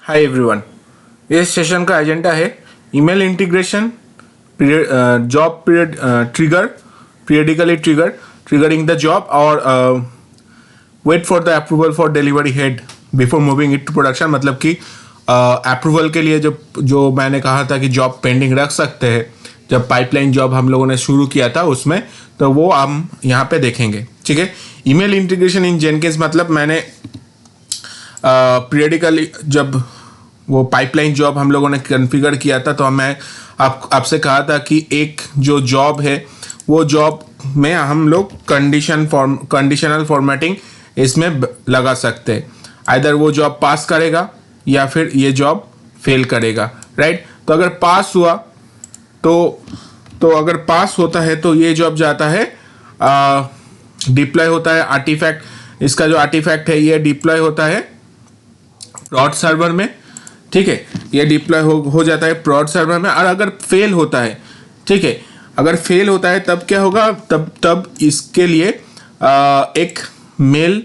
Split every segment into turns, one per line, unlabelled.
हाय everyone. इस session का agenda है email integration, job period trigger, periodically triggering the job और wait for the approval for delivery head before moving it to production. मतलब कि approval के लिए जो मैंने कहा था कि जॉब पेंडिंग रख सकते हैं जब पाइपलाइन जॉब हम लोगों ने शुरू किया था उसमें, तो वो हम यहाँ पे देखेंगे। ठीक है, ईमेल इंटीग्रेशन इन जेनकिंस मतलब मैंने पीरियडिकली जब वो पाइपलाइन जॉब हम लोगों ने कॉन्फ़िगर किया था तो मैं आपसे कहा था कि एक जो जॉब है वो जॉब में हम लोग कंडीशनल फॉर्मेटिंग इसमें लगा सकते हैं। आइदर वो जॉब पास करेगा या फिर ये जॉब फेल करेगा, राइट। तो अगर पास हुआ तो अगर पास होता है तो ये जॉब जाता है डिप्लॉय होता है आर्टिफैक्ट। इसका जो आर्टिफैक्ट है ये डिप्लॉय होता है प्रॉड सर्वर में। ठीक है, ये डिप्लॉय हो जाता है प्रॉड सर्वर में। और अगर फेल होता है, ठीक है, अगर फेल होता है तब क्या होगा, तब इसके लिए एक मेल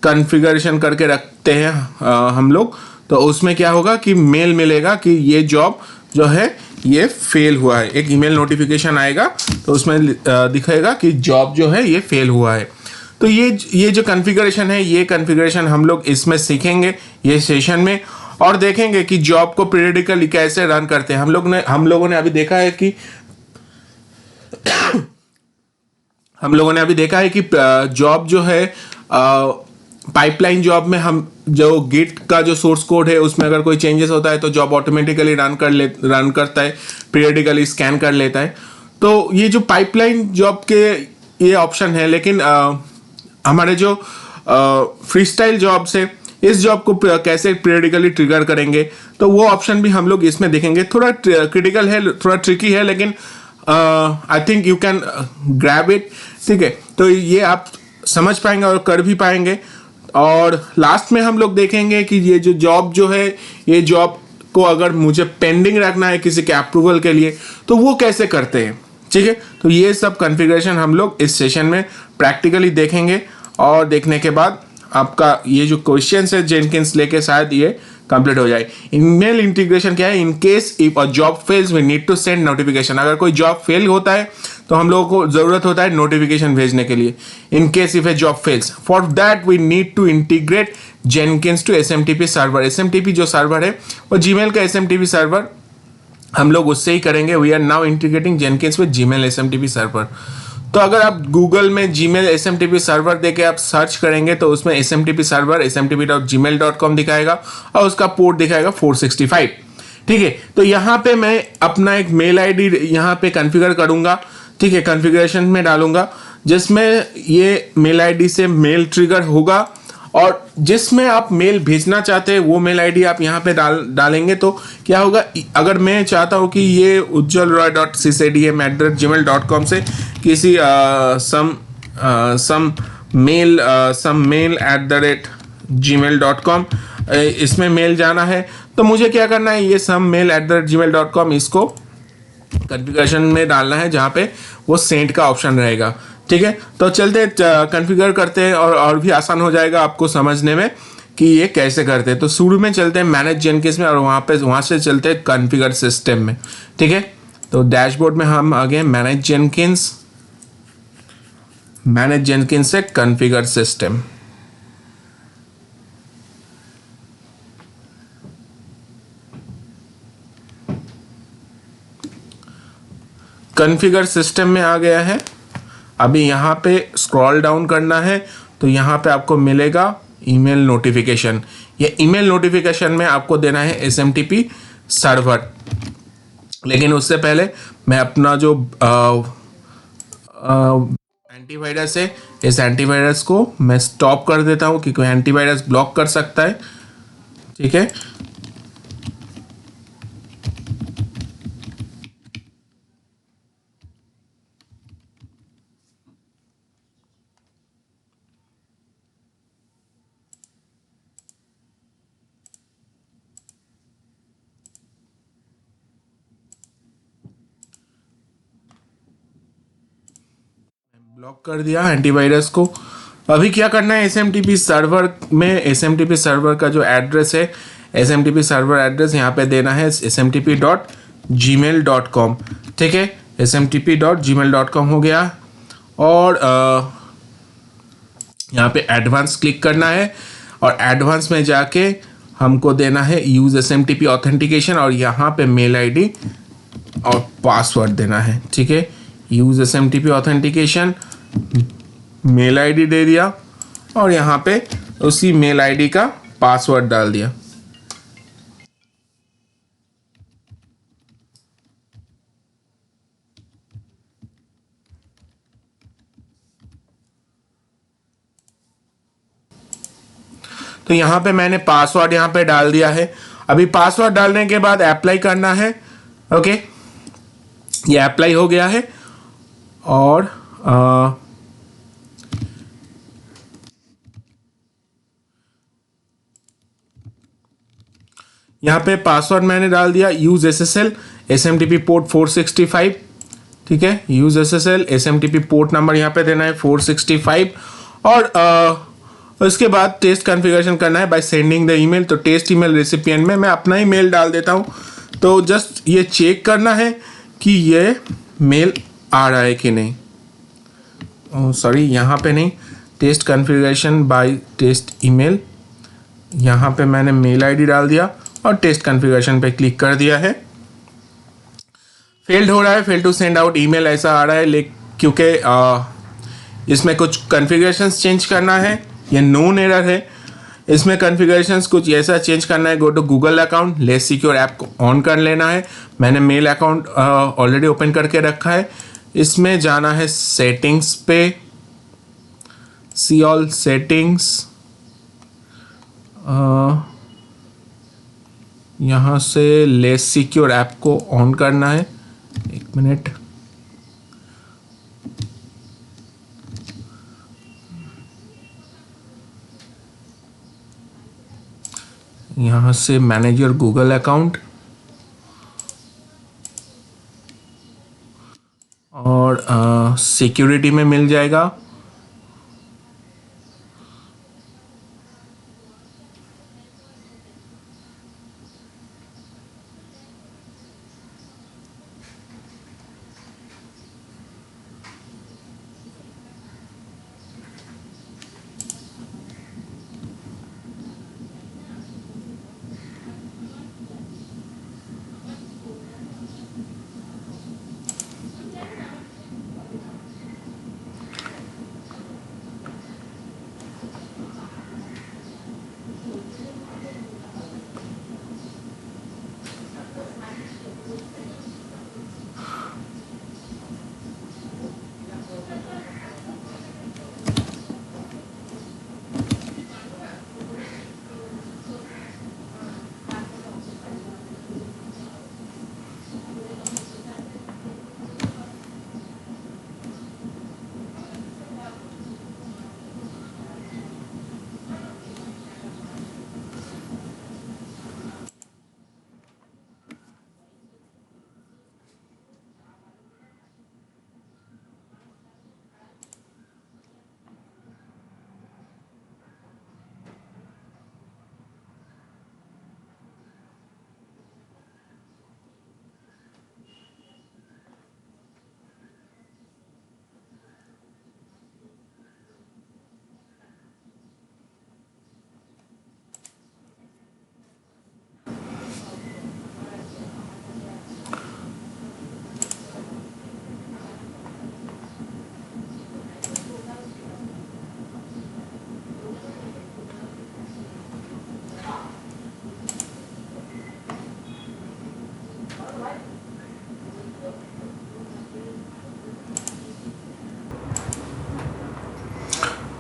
कॉन्फ़िगरेशन करके रखते हैं हम लोग। तो उसमें क्या होगा कि मेल मिलेगा कि ये जॉब जो है ये फेल हुआ है। एक ईमेल नोटिफिकेशन आएगा तो उसमें दिखाएगा कि जॉब जो है ये फेल हुआ है। तो ये जो कॉन्फ़िगरेशन है ये कॉन्फ़िगरेशन हम लोग इसमें सीखेंगे ये सेशन में, और देखेंगे कि जॉब को पीरियडिकली कैसे रन करते हैं। हम लोगों ने अभी देखा है कि हम लोगों ने अभी देखा है कि जॉब जो है पाइपलाइन जॉब में हम जो गिट का जो सोर्स कोड है उसमें अगर कोई चेंजेस होता है तो जॉब ऑटोमेटिकली रन करता है, पीरियडिकली स्कैन कर लेता है। तो ये जो पाइपलाइन जॉब के ये ऑप्शन है, लेकिन हमारे जो फ्री स्टाइल जॉब्स है इस जॉब को कैसे पीरियडिकली ट्रिगर करेंगे तो वो ऑप्शन भी हम लोग इसमें देखेंगे। थोड़ा क्रिटिकल है, थोड़ा ट्रिकी है, लेकिन I think you can grab it. ठीक है, तो ये आप समझ पाएंगे और कर भी पाएंगे। और लास्ट में हम लोग देखेंगे कि ये जो जॉब जो है ये जॉब को अगर मुझे पेंडिंग रखना है किसी के अप्रूवल के लिए तो वो कैसे करते हैं। ठीक है, तो ये सब कॉन्फ़िगरेशन हम लोग इस सेशन में प्रैक्टिकली देखेंगे। और देखने के बाद आपका ये जो क्वेश्चन है जेनकिंस लेके शायद ये कंप्लीट हो जाए। ईमेल इंटीग्रेशन क्या है, in case if a job fails we need to send notification. अगर कोई जॉब फेल होता है तो हम लोगों को जरूरत होता है नोटिफिकेशन भेजने के लिए। In case if a job fails, for that we need to integrate Jenkins to SMTP server. SMTP जो सर्वर है वो जीमेल का एसएमटीपी सर्वर हम लोग उससे ही करेंगे। We are now integrating Jenkins with Gmail SMTP server. तो अगर आप गूगल में जीमेल एसएमटीपी सर्वर देके आप सर्च करेंगे तो उसमें एसएमटीपी सर्वर smtp.gmail.com दिखाएगा और उसका पोर्ट दिखाएगा 465। ठीक है, तो यहाँ पे मैं अपना एक मेल आईडी यहाँ पे कॉन्फ़िगर करूँगा। ठीक है, कॉन्फ़िगरेशन में डालूंगा जिसमें ये मेल आईडी से मेल ट्रिगर होगा, और जिसमें आप मेल भेजना चाहते हैं वो मेल आईडी आप यहाँ पे डालेंगे। तो क्या होगा, अगर मैं चाहता हूँ कि ये ujjalroy.ccdm@gmail.com से किसी सम मेल @gmail.com इसमें मेल जाना है तो मुझे क्या करना है, ये सम मेल @gmail.com इसको कॉन्फ़िगरेशन में डालना है जहाँ पे वो सेंड का ऑप्शन रहेगा। ठीक है, तो चलते कॉन्फ़िगर करते हैं और भी आसान हो जाएगा आपको समझने में कि ये कैसे करते हैं। तो शुरू में चलते हैं मैनेज जेनकिंस में और वहाँ से चलते हैं कॉन्फ़िगर सिस्टम में। ठीक है, तो डैशबोर्ड में हम आ गए मैनेज जेनकिंस से कॉन्फ़िगर सिस्टम। कॉन्फ़िगर सिस्टम में आ गया है। अभी यहाँ पे स्क्रॉल डाउन करना है तो यहाँ पे आपको मिलेगा ईमेल नोटिफिकेशन। ये ईमेल नोटिफिकेशन में आपको देना है एसएमटीपी सर्वर। लेकिन उससे पहले मैं अपना जो एंटीवायरस है इस एंटीवायरस को मैं स्टॉप कर देता हूँ क्योंकि एंटीवायरस ब्लॉक कर सकता है। ठीक है, ब्लॉक कर दिया एंटीवायरस को। अभी क्या करना है, एसएमटीपी सर्वर में एसएमटीपी सर्वर का जो एड्रेस है SMTP सर्वर एड्रेस यहाँ पे देना है smtp.gmail.com। ठीक है, smtp.gmail.com हो गया। और यहाँ पे एडवांस क्लिक करना है और एडवांस में जाके हमको देना है यूज SMTP ऑथेंटिकेशन और यहाँ पे मेल आईडी और पासवर्ड देना है। ठीक है, use SMTP authentication, mail ID दे दिया और यहाँ पे उसी मेल आईडी का पासवर्ड डाल दिया। तो यहाँ पे मैंने पासवर्ड यहाँ पे डाल दिया है। अभी पासवर्ड डालने के बाद अप्लाई करना है। ओके, ये अप्लाई हो गया है और यहाँ पे पासवर्ड मैंने डाल दिया यूज SSL SMTP पोर्ट 465। ठीक है, use SSL SMTP port number यहाँ पे देना है 465 और उसके बाद टेस्ट कॉन्फ़िगरेशन करना है बाय सेंडिंग द ईमेल। तो टेस्ट ईमेल रेसिपिएंट में मैं अपना ही मेल डाल देता हूँ। तो जस्ट ये चेक करना है कि ये मेल आ रहा है कि नहीं। सॉरी, यहाँ पे नहीं, test configuration by test email, यहाँ पे मैंने मेल आईडी डाल दिया और टेस्ट कॉन्फ़िगरेशन पे क्लिक कर दिया है। फेल्ड हो रहा है, fail to send out email ऐसा आ रहा है, लेकिन क्योंकि इसमें कुछ कॉन्फ़िगरेशंस चेंज करना है, ये नोन एरर है। इसमें कॉन्फ़िगरेशंस कुछ ऐसा चेंज करना है। Go to Google account, less secure app को ऑन कर लेना है। मैंने मेल अकाउंट ऑलरेडी ओपन करके रखा है। इसमें जाना है सेटिंग्स पे, सी ऑल सेटिंग्स, यहाँ से लेस सिक्योर ऐप को ऑन करना है। एक मिनट, यहाँ से मैनेज योर गूगल अकाउंट और सिक्योरिटी में मिल जाएगा।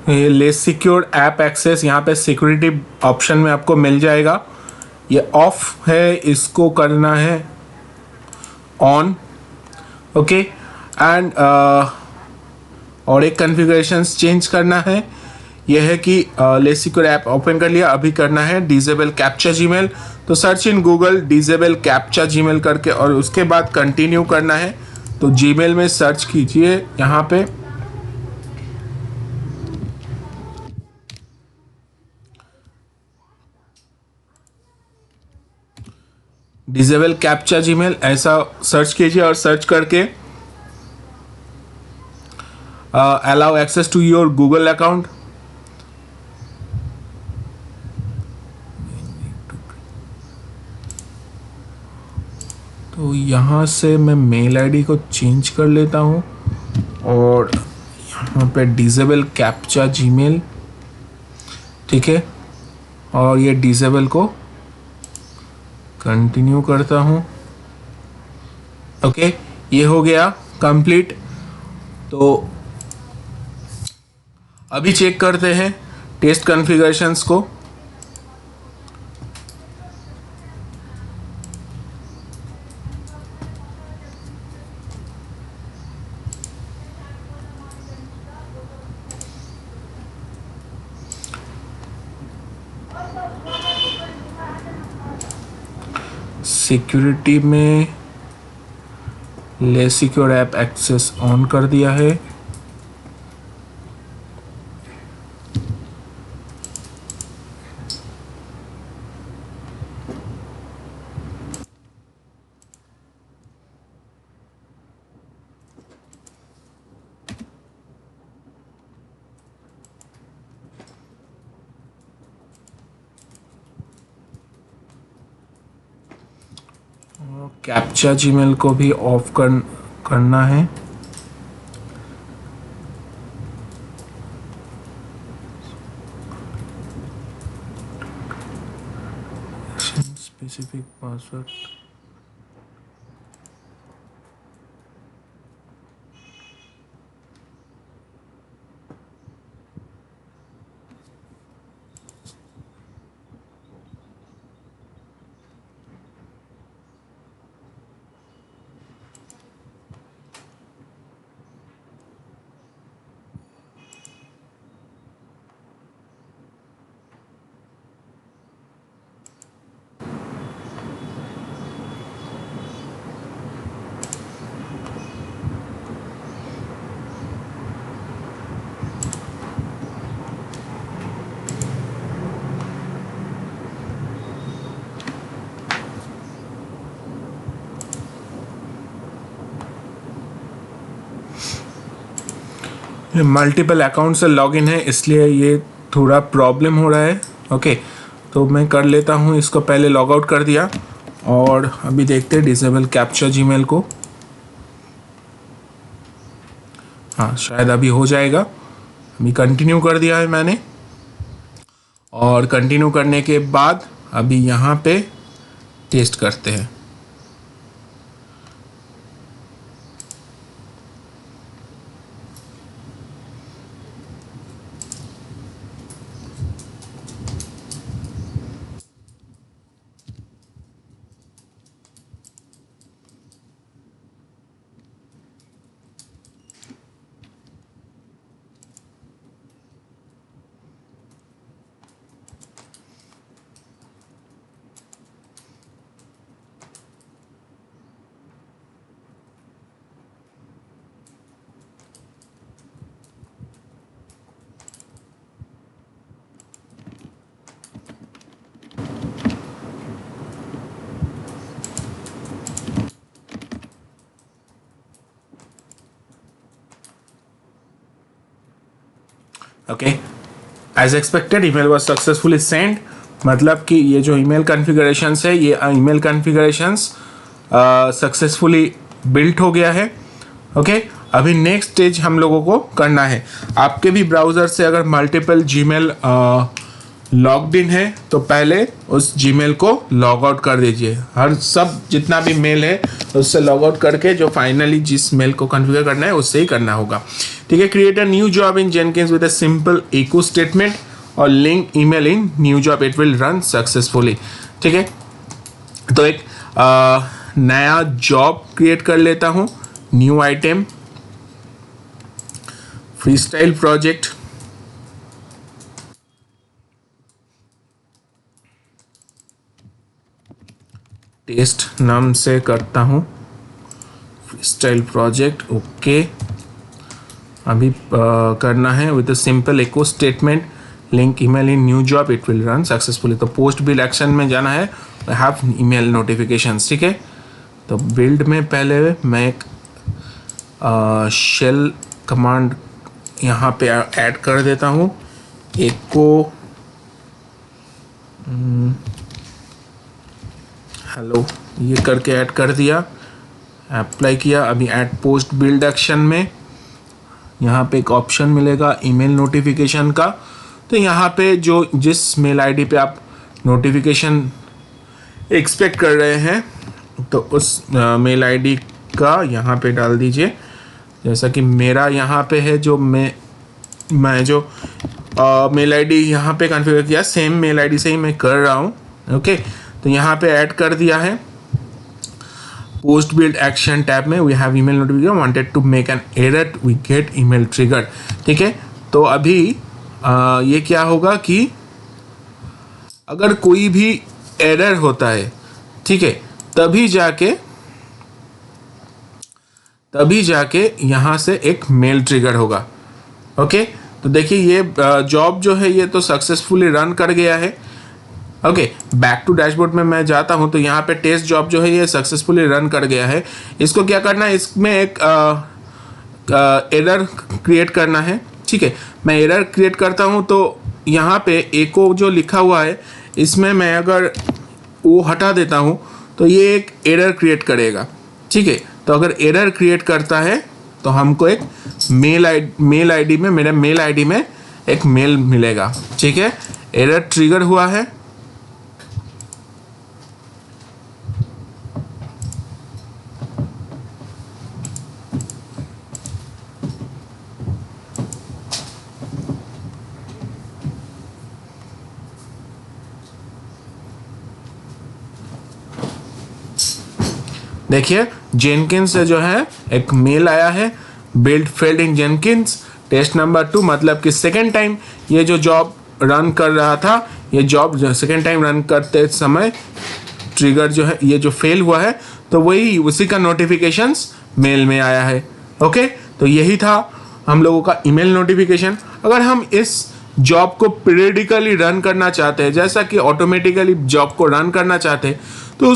ये लेस सिक्योर ऐप एक्सेस यहाँ पे सिक्योरिटी ऑप्शन में आपको मिल जाएगा। ये ऑफ है, इसको करना है ऑन। ओके, एंड और एक कॉन्फ़िगरेशंस चेंज करना है। यह है कि लेस सिक्योर ऐप ओपन कर लिया, अभी करना है डिसेबल कैप्चा जीमेल। तो search in Google disable captcha Gmail करके और उसके बाद कंटिन्यू करना है। तो जीमेल में सर्च कीजिए यहाँ पे डिसेबल कैप्चा जीमेल ऐसा सर्च कीजिए और सर्च करके allow access to your Google account. तो यहाँ से मैं मेल आईडी को चेंज कर लेता हूँ और यहाँ पे डिसेबल कैप्चा जीमेल, ठीक है, और ये डिसेबल को कंटिन्यू करता हूँ। ओके, ये हो गया कंप्लीट। तो अभी चेक करते हैं टेस्ट कॉन्फ़िगरेशंस को। सिक्योरिटी में less secure app access on कर दिया है। कैप्चा जीमेल को भी ऑफ करना है। स्पेसिफिक पासवर्ड, ये मल्टीपल अकाउंट से लॉगिन है इसलिए ये थोड़ा प्रॉब्लम हो रहा है। ओके, तो मैं कर लेता हूँ इसको, पहले लॉग आउट कर दिया और अभी देखते हैं डिसेबल कैप्चा जीमेल को। हाँ, शायद अभी हो जाएगा। अभी कंटिन्यू कर दिया है मैंने और कंटिन्यू करने के बाद अभी यहाँ पे टेस्ट करते हैं। Okay, as expected email was successfully send, मतलब कि ये जो ईमेल कॉन्फ़िगरेशंस है ये ईमेल कॉन्फ़िगरेशंस सक्सेसफुली बिल्ट हो गया है। ओके, अभी नेक्स्ट स्टेज हम लोगों को करना है, आपके भी ब्राउज़र से अगर मल्टीपल जीमेल लॉग्ड इन है तो पहले उस जीमेल को लॉग आउट कर दीजिए। हर सब जितना भी मेल है उससे लॉग आउट करके जो फाइनली जिस मेल को कॉन्फ़िगर करना है उससे ही करना होगा। ठीक है, create a new job in Jenkins with a simple echo statement और link email in new job, it will run successfully. ठीक है, तो एक नया जॉब क्रिएट कर लेता हूँ, new item, freestyle project, test नाम से करता हूँ, फ्रीस्टाइल प्रोजेक्ट। ओके, अभी करना है with a simple echo statement, link email in new job, it will run successfully. तो पोस्ट बिल एक्शन में जाना है हैव ईमेल नोटिफिकेशंस, ठीक है। तो बिल्ड में पहले मैं एक शेल कमांड यहाँ पे ऐड कर देता हूँ, एक को हेलो ये करके ऐड कर दिया, अप्लाई किया। अभी ऐड पोस्ट बिल्ड एक्शन में यहाँ पे एक ऑप्शन मिलेगा ईमेल नोटिफिकेशन का। तो यहाँ पे जो जिस मेल आईडी पे आप नोटिफिकेशन एक्सपेक्ट कर रहे हैं तो उस मेल आईडी का यहाँ पे डाल दीजिए। जैसा कि मेरा यहाँ पे है, जो मैं जो मेल आईडी यहाँ पे कॉन्फ़िगर किया, सेम मेल आईडी से ही मैं कर रहा हूँ। ओके, तो यहाँ पे ऐड कर दिया है। पोस्ट बिल्ड एक्शन टैब में we have email notification wanted to make an error we get email trigger, ठीक है। तो अभी ये क्या होगा कि अगर कोई भी एरर होता है, ठीक है, तभी जाके यहाँ से एक मेल ट्रिगर होगा। ओके, तो देखिए ये जॉब जो है ये तो सक्सेसफुली रन कर गया है। ओके, बैक टू डैशबोर्ड में मैं जाता हूँ तो यहाँ पे टेस्ट जॉब जो है ये सक्सेसफुली रन कर गया है। इसको क्या करना है, इसमें एक एरर क्रिएट करना है, ठीक है। मैं एरर क्रिएट करता हूँ तो यहाँ पे एको जो लिखा हुआ है इसमें मैं अगर वो हटा देता हूँ तो ये एक एरर क्रिएट करेगा, ठीक है। तो अगर एरर क्रिएट करता है तो हमको एक मेल आईडी में, मेरे मेल आईडी में एक मेल मिलेगा, ठीक है। एरर ट्रिगर हुआ है। देखिए जेनकिंस से जो है एक मेल आया है, build failed in Jenkins test number 2, मतलब कि सेकेंड टाइम ये जो जॉब रन कर रहा था, ये जॉब सेकेंड टाइम रन करते समय ट्रिगर जो है ये जो फेल हुआ है, तो वही उसी का नोटिफिकेशंस मेल में आया है। ओके, तो यही था हम लोगों का ईमेल नोटिफिकेशन। अगर हम इस जॉब को पीरियडिकली रन करना चाहते हैं, जैसा कि ऑटोमेटिकली जॉब को रन करना चाहते हैं, तो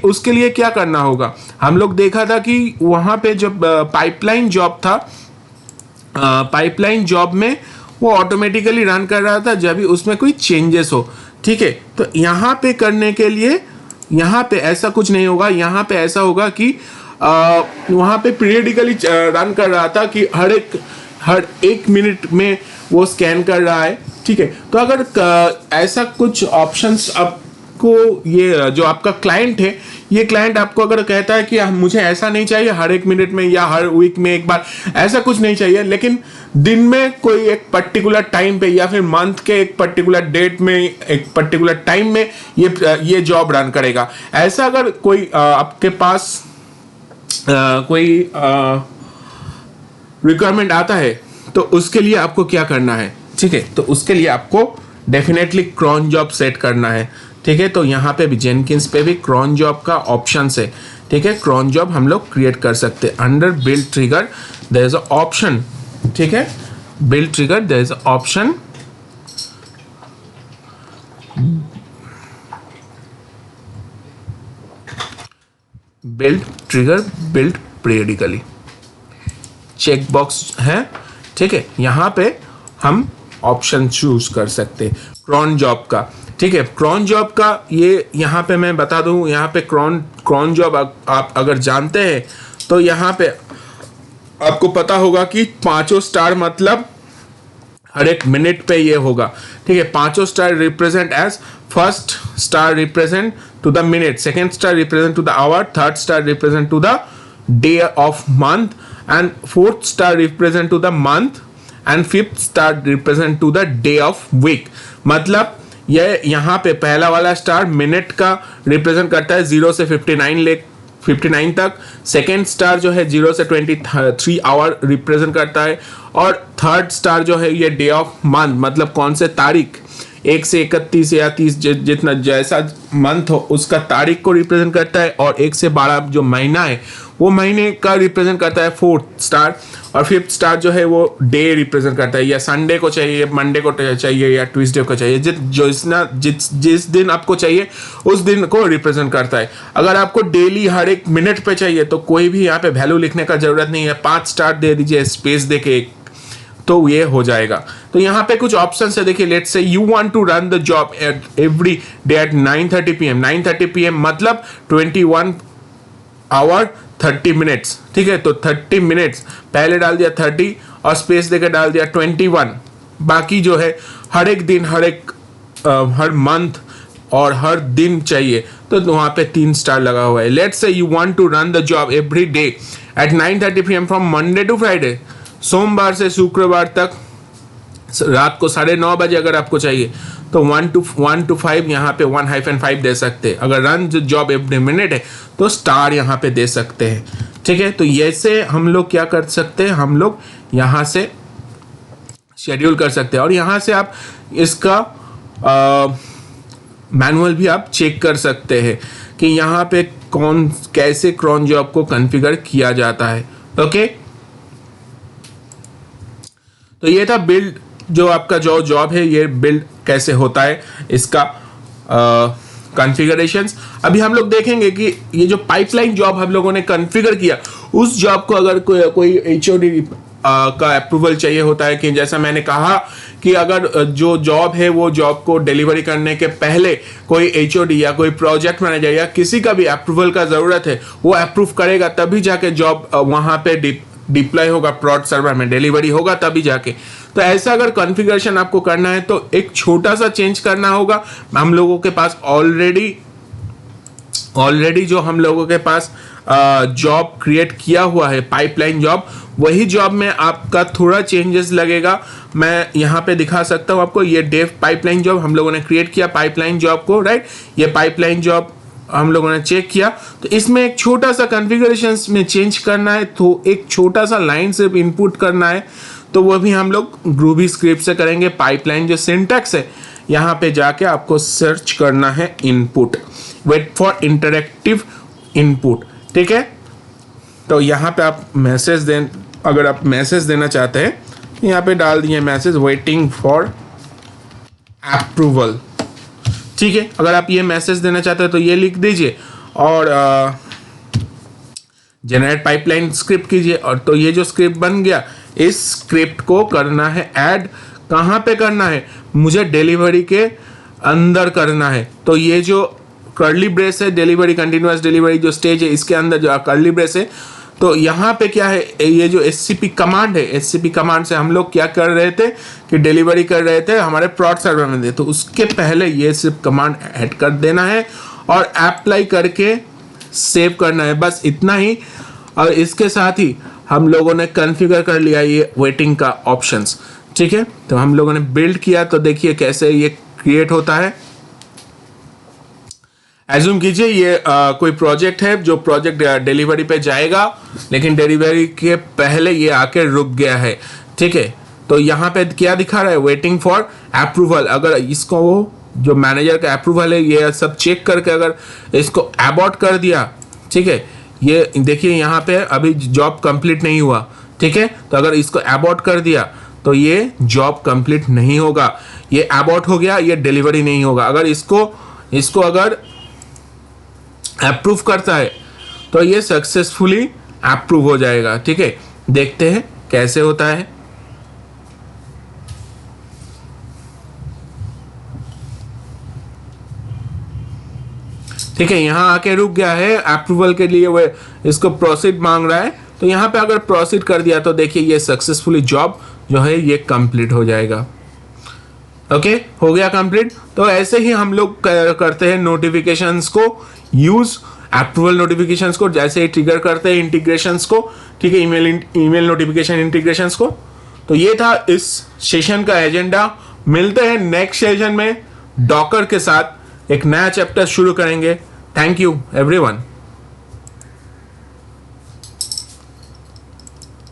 उसके लिए क्या करना होगा। हम लोग देखा था कि वहाँ पे जब पाइपलाइन जॉब था, पाइपलाइन जॉब में वो ऑटोमेटिकली रन कर रहा था जब भी उसमें कोई चेंजेस हो, ठीक है। तो यहाँ पे करने के लिए यहाँ पे ऐसा कुछ नहीं होगा। यहाँ पे ऐसा होगा कि वहाँ पे पीरियडिकली रन कर रहा था कि हर एक मिनट में वो स्कैन कर रहा है, ठीक है। तो अगर ऐसा कुछ ऑप्शंस आपको, ये जो आपका क्लाइंट है, ये क्लाइंट आपको अगर कहता है कि मुझे ऐसा नहीं चाहिए हर एक मिनट में या हर वीक में एक बार, ऐसा कुछ नहीं चाहिए, लेकिन दिन में कोई एक पर्टिकुलर टाइम पे या फिर मंथ के एक पर्टिकुलर डेट में एक पर्टिकुलर टाइम में ये जॉब रन करेगा, ऐसा अगर कोई आपके पास कोई रिक्वायरमेंट आता है तो उसके लिए आपको क्या करना है, ठीक है। तो उसके लिए आपको डेफिनेटली क्रॉन जॉब सेट करना है, ठीक है। तो यहाँ पे भी जेनकिंस पे भी क्रॉन जॉब का ऑप्शन है, ठीक है। क्रॉन जॉब हम लोग क्रिएट कर सकते हैं। Under build trigger there is a option, ठीक है। Build trigger there is a option build trigger build periodically, check box है, ठीक है। यहाँ पे हम ऑप्शन चूज कर सकते हैं क्रॉन जॉब का, ठीक है। क्रॉन जॉब का ये यहाँ पे मैं बता दूँ, यहाँ पे क्रॉन जॉब आप अगर जानते हैं तो यहाँ पे आपको पता होगा कि 5 स्टार मतलब हर एक मिनट पे ये होगा, ठीक है। 5 star represent as, first star represent to the minute, second star represent to the hour, third star represent to the day of month, and fourth star represent to the month, and fifth star represent to the day of week. मतलब ये यहाँ पे पहला वाला star minute का represent करता है 0 से 59 तक, सेकेंड स्टार जो है 0 से 23 आवर रिप्रेजेंट करता है, और थर्ड स्टार जो है ये डे ऑफ मंथ, मतलब कौन से तारीख, 1 से 31 या 30 जितना जैसा मंथ हो उसका तारीख को रिप्रेजेंट करता है, और 1 से 12 जो महीना है वो महीने का रिप्रेजेंट करता है फोर्थ स्टार, और फिफ्थ स्टार जो है वो डे रिप्रेजेंट करता है, या संडे को चाहिए, मंडे को चाहिए, या ट्यूसडे को चाहिए, जिस दिन आपको चाहिए उस दिन को रिप्रेजेंट करता है। अगर आपको डेली हर एक मिनट पे चाहिए तो कोई भी यहाँ पे वैल्यू लिखने का जरूरत नहीं है, 5 स्टार दे दीजिए स्पेस दे के, तो ये हो जाएगा। तो यहाँ पे कुछ ऑप्शन है, देखिए let's say you want to run the job at every day at 9:30 PM। 9:30 PM मतलब 21 आवर 30 मिनट्स, ठीक है। तो 30 मिनट्स पहले डाल दिया 30 और स्पेस देकर डाल दिया 21। बाकी जो है हर एक दिन, हर मंथ और हर दिन चाहिए, तो वहाँ पे 3 स्टार लगा हुआ है। Let's say you want to run the job every day at 9:30 PM from Monday to Friday. सोमवार से शुक्रवार तक रात को 9:30 बजे अगर आपको चाहिए तो 1 to 5 यहाँ पे 1-5 दे सकते हैं। अगर रन जॉब एवरी मिनट है तो स्टार यहाँ पे दे सकते हैं, ठीक है। तो ये से हम लोग क्या कर सकते हैं, हम लोग यहाँ से शेड्यूल कर सकते हैं, और यहाँ से आप इसका मैनुअल भी आप चेक कर सकते हैं कि यहाँ पे कैसे क्रॉन जॉब को कॉन्फ़िगर किया जाता है। ओके, तो ये था बिल्ड, जो आपका जो जॉब है ये बिल्ड कैसे होता है, इसका कॉन्फ़िगरेशंस। अभी हम लोग देखेंगे कि ये जो पाइपलाइन जॉब हम लोगों ने कॉन्फ़िगर किया, उस जॉब को अगर कोई एचओडी का अप्रूवल चाहिए होता है, कि जैसा मैंने कहा कि अगर जो जॉब है वो जॉब को डिलीवरी करने के पहले कोई एचओडी या कोई प्रोजेक्ट मैनेजर या किसी का भी अप्रूवल का ज़रूरत है, वो अप्रूव करेगा तभी जाके जॉब वहाँ पे डिप्लॉय होगा, प्रॉड सर्वर में डिलीवरी होगा तभी जाके। तो ऐसा अगर कॉन्फ़िगरेशन आपको करना है तो एक छोटा सा चेंज करना होगा। हम लोगों के पास ऑलरेडी जो हम लोगों के पास जॉब क्रिएट किया हुआ है पाइपलाइन जॉब, वही जॉब में आपका थोड़ा चेंजेस लगेगा। मैं यहाँ पे दिखा सकता हूँ आपको, ये डेव पाइपलाइन जॉब हम लोगों ने क्रिएट किया पाइपलाइन जॉब को, राइट। ये पाइपलाइन जॉब हम लोगों ने चेक किया, तो इसमें एक छोटा सा कॉन्फ़िगरेशन में चेंज करना है, तो एक छोटा सा लाइन सिर्फ इनपुट करना है, तो वो भी हम लोग ग्रूवी स्क्रिप्ट से करेंगे। पाइपलाइन जो सिंटैक्स है, यहाँ पे जाके आपको सर्च करना है input, wait for interactive input, ठीक है। तो यहाँ पे आप अगर आप मैसेज देना चाहते हैं, यहाँ पे डाल दिए मैसेज वेटिंग फॉर अप्रूवल, ठीक है। अगर आप ये मैसेज देना चाहते हैं तो ये लिख दीजिए और जनरेट पाइपलाइन स्क्रिप्ट कीजिए। और तो ये जो स्क्रिप्ट बन गया, इस स्क्रिप्ट को करना है ऐड, कहाँ पे करना है, मुझे डिलीवरी के अंदर करना है। तो ये जो कर्ली ब्रेस है, डिलीवरी कंटिन्यूअस डिलीवरी जो स्टेज है, इसके अंदर जो कर्ली ब्रेस है, तो यहाँ पे क्या है, ये जो एससीपी कमांड है, एससीपी कमांड से हम लोग क्या कर रहे थे कि डिलीवरी कर रहे थे हमारे प्रॉड सर्वर में, तो उसके पहले ये सिर्फ कमांड ऐड कर देना है और अप्लाई करके सेव करना है, बस इतना ही। और इसके साथ ही हम लोगों ने कॉन्फ़िगर कर लिया ये वेटिंग का ऑप्शंस, ठीक है। तो हम लोगों ने बिल्ड किया, तो देखिए कैसे ये क्रिएट होता है। एज्यूम कीजिए ये कोई प्रोजेक्ट है, जो प्रोजेक्ट डिलीवरी पे जाएगा, लेकिन डिलीवरी के पहले ये आके रुक गया है, ठीक है। तो यहाँ पे क्या दिखा रहा है, वेटिंग फॉर अप्रूवल। अगर इसको वो जो मैनेजर का अप्रूवल है, ये सब चेक करके अगर इसको अबॉर्ट कर दिया, ठीक है, ये देखिए यहाँ पे अभी जॉब कंप्लीट नहीं हुआ, ठीक है। तो अगर इसको अबॉर्ट कर दिया तो ये जॉब कंप्लीट नहीं होगा, ये अबॉर्ट हो गया, ये डिलीवरी नहीं होगा। अगर इसको अगर अप्रूव करता है तो ये सक्सेसफुली अप्रूव हो जाएगा, ठीक है। देखते हैं कैसे होता है। ठीक है, यहाँ आके रुक गया है, अप्रूवल के लिए वो इसको प्रोसीड मांग रहा है, तो यहाँ पे अगर प्रोसीड कर दिया तो देखिए ये सक्सेसफुली जॉब जो है ये कंप्लीट हो जाएगा। ओके, हो गया कंप्लीट। तो ऐसे ही हम लोग करते हैं नोटिफिकेशंस को यूज, अप्रूवल नोटिफिकेशंस को जैसे ही ट्रिगर करते हैं इंटीग्रेशंस को, ठीक है, ईमेल नोटिफिकेशन इंटीग्रेशंस को। तो ये था इस सेशन का एजेंडा। मिलते हैं नेक्स्ट सेशन में, डॉकर के साथ एक नया चैप्टर शुरू करेंगे। Thank you everyone.